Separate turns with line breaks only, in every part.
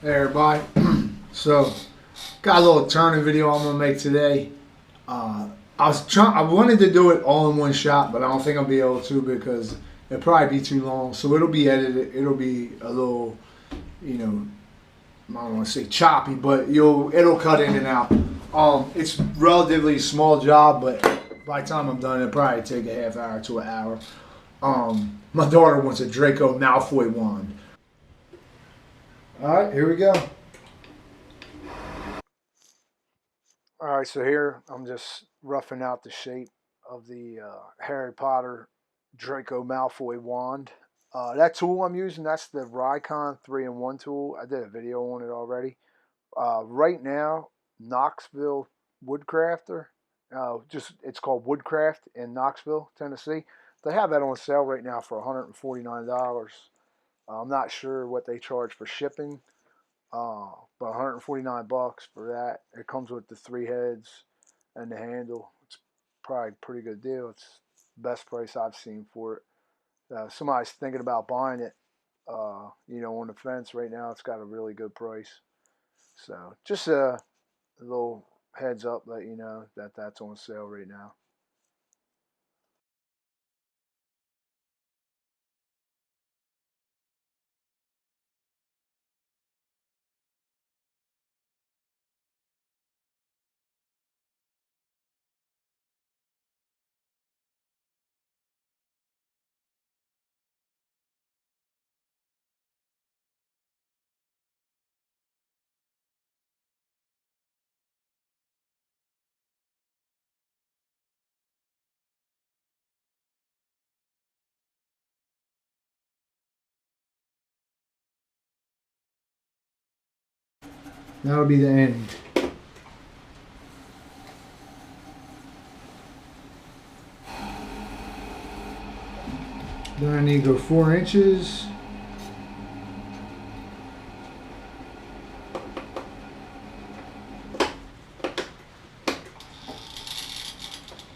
Hey everybody, so got a little turning video I'm gonna make today. I wanted to do it all in one shot, but I don't think I'll be able to because it'll probably be too long. So it'll be edited. It'll be a little, you know, I don't want to say choppy, but it'll cut in and out. It's relatively small job, but by the time I'm done, it'll probably take a half hour to an hour. My daughter wants a Draco Malfoy wand. All right, here we go. All right, so here I'm just roughing out the shape of the Harry Potter Draco Malfoy wand. That tool I'm using, that's the Rikon 3-in-1 tool. I did a video on it already. Right now, Knoxville Woodcrafter, it's called Woodcraft in Knoxville, Tennessee. They have that on sale right now for $149. I'm not sure what they charge for shipping. But 149 bucks for that. It comes with the 3 heads and the handle. It's probably a pretty good deal. It's the best price I've seen for it. Somebody's thinking about buying it. On the fence right now. It's got a really good price. So just a little heads up, let you know that that's on sale right now. That'll be the end. Then I need to go 4 inches.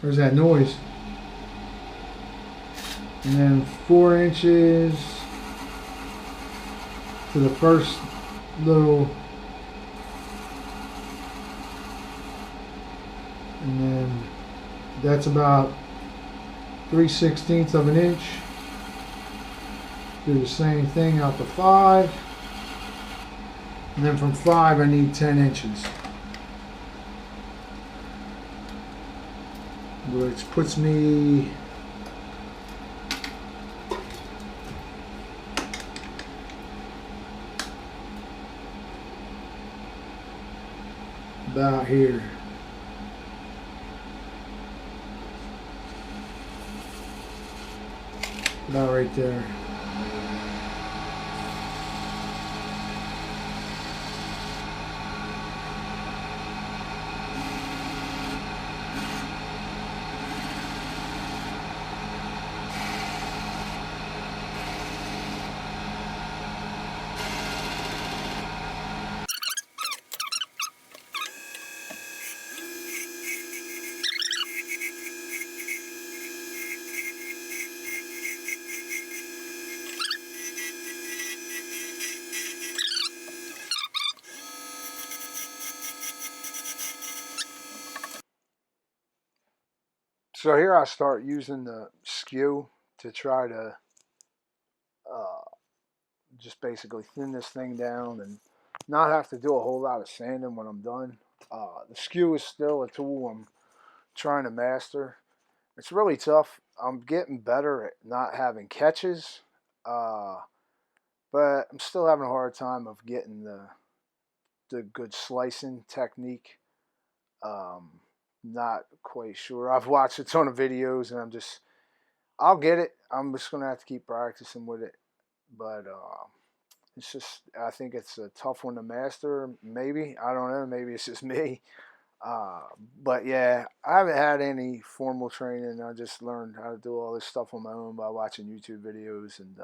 Where's that noise? And then 4 inches to the first little, and then that's about 3/16 of an inch. Do the same thing out to 5, and then from 5 I need 10 inches, which puts me about here. About right there. So here I start using the skew to try to uh, just basically thin this thing down and not have to do a whole lot of sanding when I'm done. The skew is still a tool I'm trying to master. It's really tough. I'm getting better at not having catches, uh, but I'm still having a hard time of getting the good slicing technique. Um, Not quite sure. I've watched a ton of videos and I'll get it. I'm just gonna have to keep practicing with it. But it's just, I think it's a tough one to master. Maybe, I don't know. Maybe it's just me. Uh, but yeah, I haven't had any formal training. I just learned how to do all this stuff on my own by watching YouTube videos, and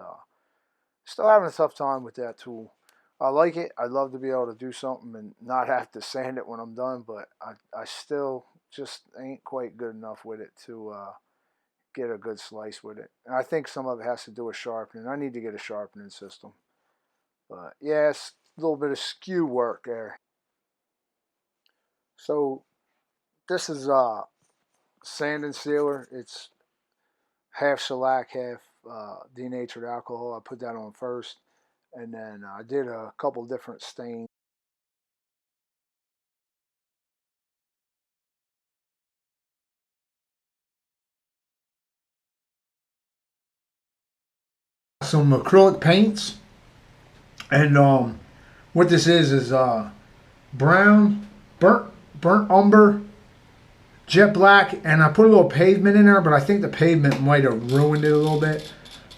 still having a tough time with that tool. I like it. I'd love to be able to do something and not have to sand it when I'm done, but I still just ain't quite good enough with it to get a good slice with it. And I think some of it has to do with sharpening. I need to get a sharpening system. But yes, little bit of skew work there. So this is sand and sealer. It's half shellac, half denatured alcohol. I put that on first, and then I did a couple different stains. Some acrylic paints, and what this is brown, burnt umber, jet black, and I put a little pavement in there, but I think the pavement might have ruined it a little bit.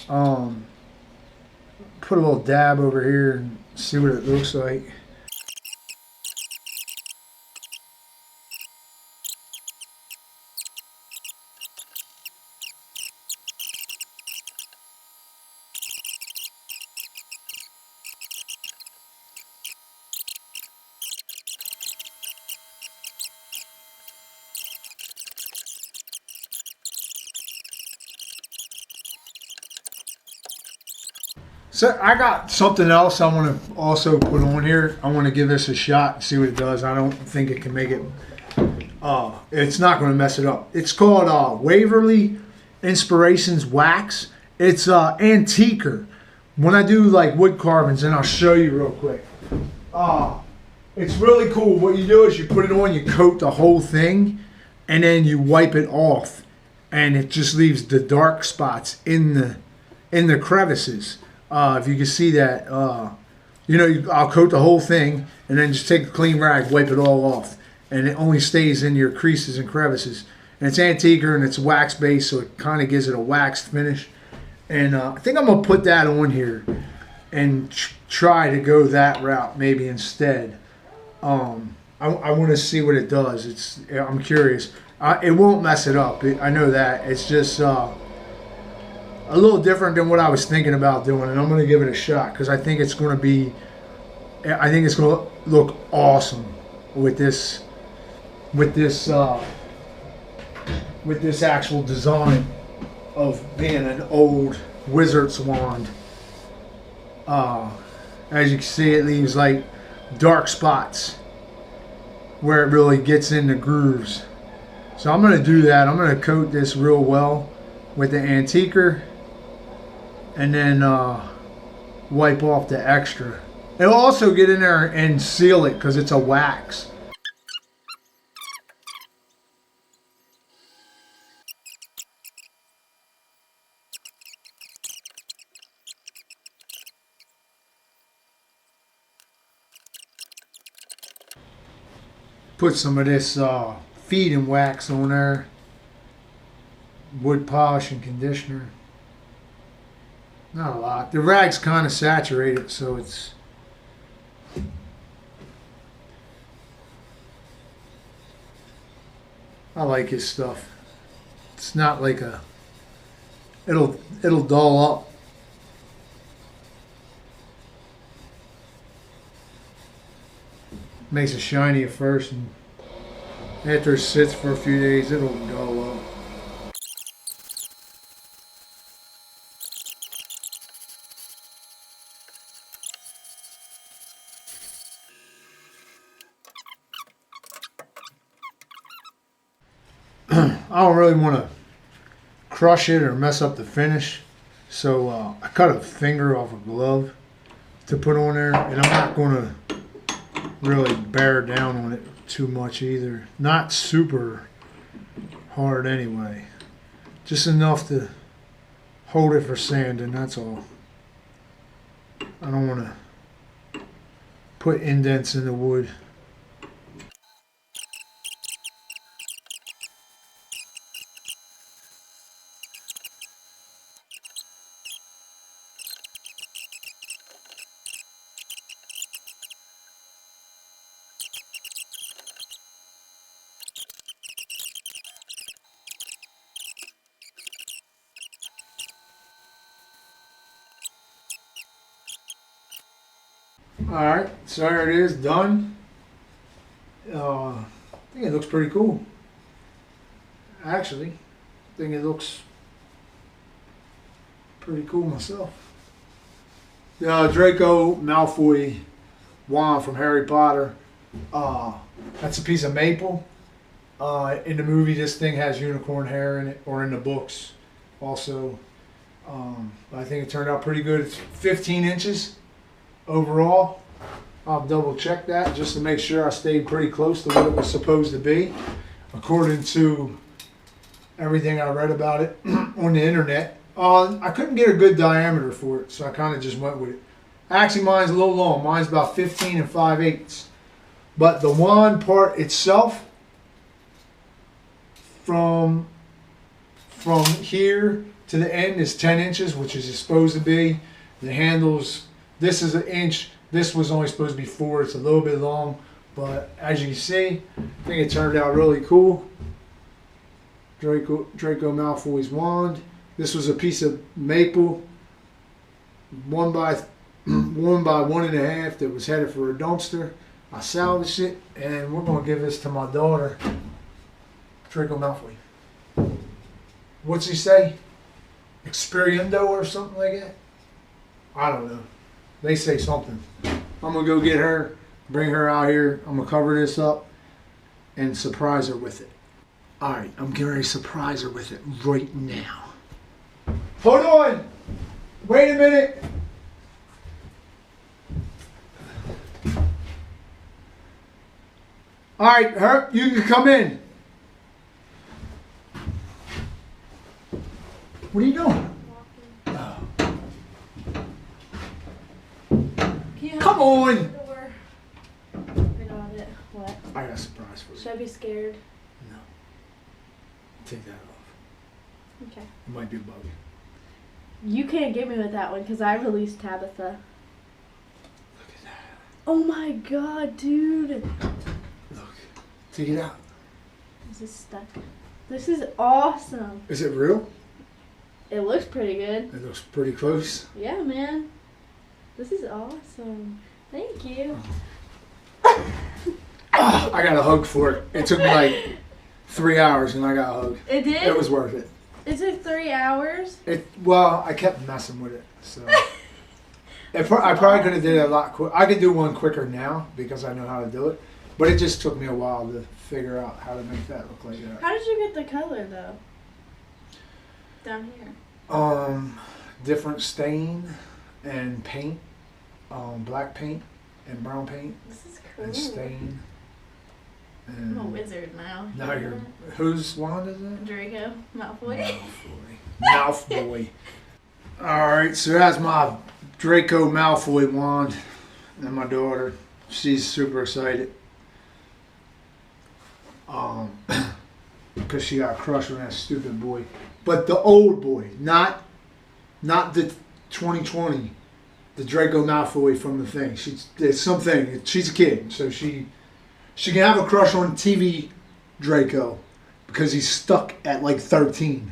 Put a little dab over here and see what it looks like. So I got something else I want to also put on here. I want to give this a shot and see what it does. I don't think it can make it. It's not going to mess it up. It's called Waverly Inspirations Wax. It's antiquer. When I do like wood carvings, and I'll show you real quick. It's really cool. What you do is you put it on, you coat the whole thing, and then you wipe it off, and it just leaves the dark spots in the crevices. If you can see that, I'll coat the whole thing and then just take a clean rag, wipe it all off, and it only stays in your creases and crevices. And it's antiquer and it's wax based, so it kind of gives it a waxed finish. And I think I'm gonna put that on here and try to go that route maybe instead. I want to see what it does. I'm curious. It won't mess it up. I know that. It's just a little different than what I was thinking about doing, and I'm going to give it a shot because I think it's going to look awesome with this actual design of being an old wizard's wand. As you can see, it leaves like dark spots where it really gets in the grooves. So I'm going to do that. I'm going to coat this real well with the antiquer, and then wipe off the extra. It'll also get in there and seal it because it's a wax. Put some of this feeding wax on there. Wood polish and conditioner. Not a lot. The rag's kind of saturated, so it's... I like his stuff. It's not like a... It'll dull up. Makes it shiny at first, and after it sits for a few days, it'll dull up. I don't really want to crush it or mess up the finish, so I cut a finger off a glove to put on there, and I'm not going to really bear down on it too much either. Not super hard anyway, just enough to hold it for sanding, that's all. I don't want to put indents in the wood. Alright, so there it is, done. I think it looks pretty cool. Actually, I think it looks pretty cool myself. The Draco Malfoy wand from Harry Potter. That's a piece of maple. In the movie, this thing has unicorn hair in it, or in the books also. I think it turned out pretty good. It's 15 inches overall. I'll double check that just to make sure I stayed pretty close to what it was supposed to be, according to everything I read about it on the internet. I couldn't get a good diameter for it, so I kind of just went with it. Actually, mine's a little long. Mine's about 15 5/8. But the wand part itself, from here to the end, is 10 inches, which is supposed to be. The handles, this is 1 inch. This was only supposed to be 4. It's a little bit long, but as you can see, I think it turned out really cool. Draco Malfoy's wand. This was a piece of maple, 1 by 1.5, that was headed for a dumpster. I salvaged it, and we're gonna give this to my daughter, Draco Malfoy. What's he say? Experiendo or something like that? I don't know. They say something. I'm gonna go get her, bring her out here. I'm gonna cover this up and surprise her with it. Alright, I'm getting ready to surprise her with it right now. Hold on! Wait a minute! Alright, Herb, you can come in. What are you doing? Come on!
What?
I got a surprise for you.
Should I be scared?
No. Take that off.
Okay.
It might be a bug.
You can't get me with that one because I released Tabitha.
Look at that.
Oh my god, dude.
Look. Take it out.
This is stuck. This is awesome.
Is it real?
It looks pretty good.
It looks pretty close.
Yeah, man. This is awesome. Thank you.
I got a hug for it. It took me like 3 hours and I got a hug.
It did?
It was worth it.
It took 3 hours?
Well, I kept messing with it. So I probably could have did it a lot quicker. I could do one quicker now because I know how to do it. But it just took me a while to figure out how to make that look like that.
How did you get the color though? Down here.
Different stain and paint. Black paint and brown paint.
This is cool.
And stain. And
I'm a wizard now.
now you're, whose wand is it?
Draco Malfoy.
Malfoy. Alright, so that's my Draco Malfoy wand and my daughter. She's super excited. Because she got a crush on that stupid boy. But the old boy, not the 2020. The Draco Malfoy from the thing. It's something. She's a kid, so she can have a crush on TV Draco because he's stuck at like 13.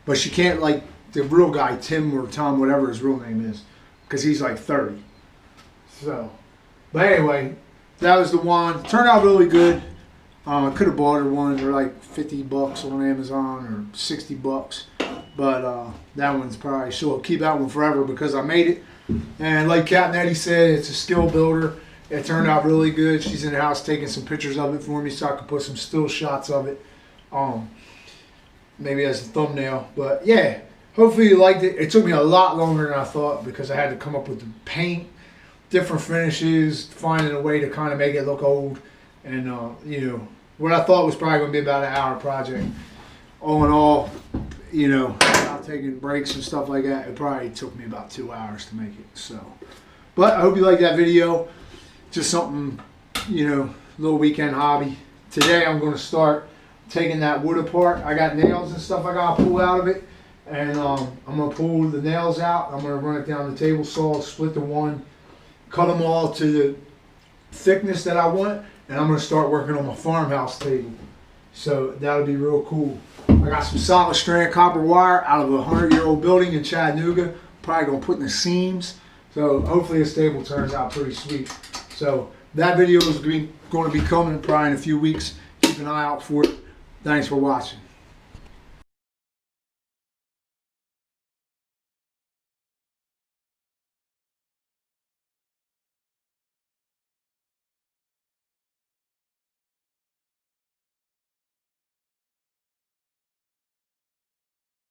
But she can't like the real guy, Tim or Tom, whatever his real name is, because he's like 30. So, but anyway, that was the wand. Turned out really good. I could have bought her one. They're like $50 on Amazon or $60. But that one's probably, she'll keep that one forever because I made it. And like Cat and Eddie said, it's a skill builder. It turned out really good. She's in the house taking some pictures of it for me so I can put some still shots of it. Maybe as a thumbnail. But yeah, hopefully you liked it. It took me a lot longer than I thought because I had to come up with the paint, different finishes, finding a way to kind of make it look old. And, you know, what I thought was probably going to be about an hour project. All in all, you know, without taking breaks and stuff like that, it probably took me about 2 hours to make it. So, but I hope you liked that video. Just something, you know, little weekend hobby. Today I'm going to start taking that wood apart. I got nails and stuff I got to pull out of it. And I'm going to pull the nails out. I'm going to run it down the table saw, split the one, cut them all to the thickness that I want. And I'm going to start working on my farmhouse table. So that'll be real cool. I got some solid strand copper wire out of a 100-year-old building in Chattanooga. Probably going to put in the seams. So hopefully this table turns out pretty sweet. So that video is going to be coming probably in a few weeks. Keep an eye out for it. Thanks for watching.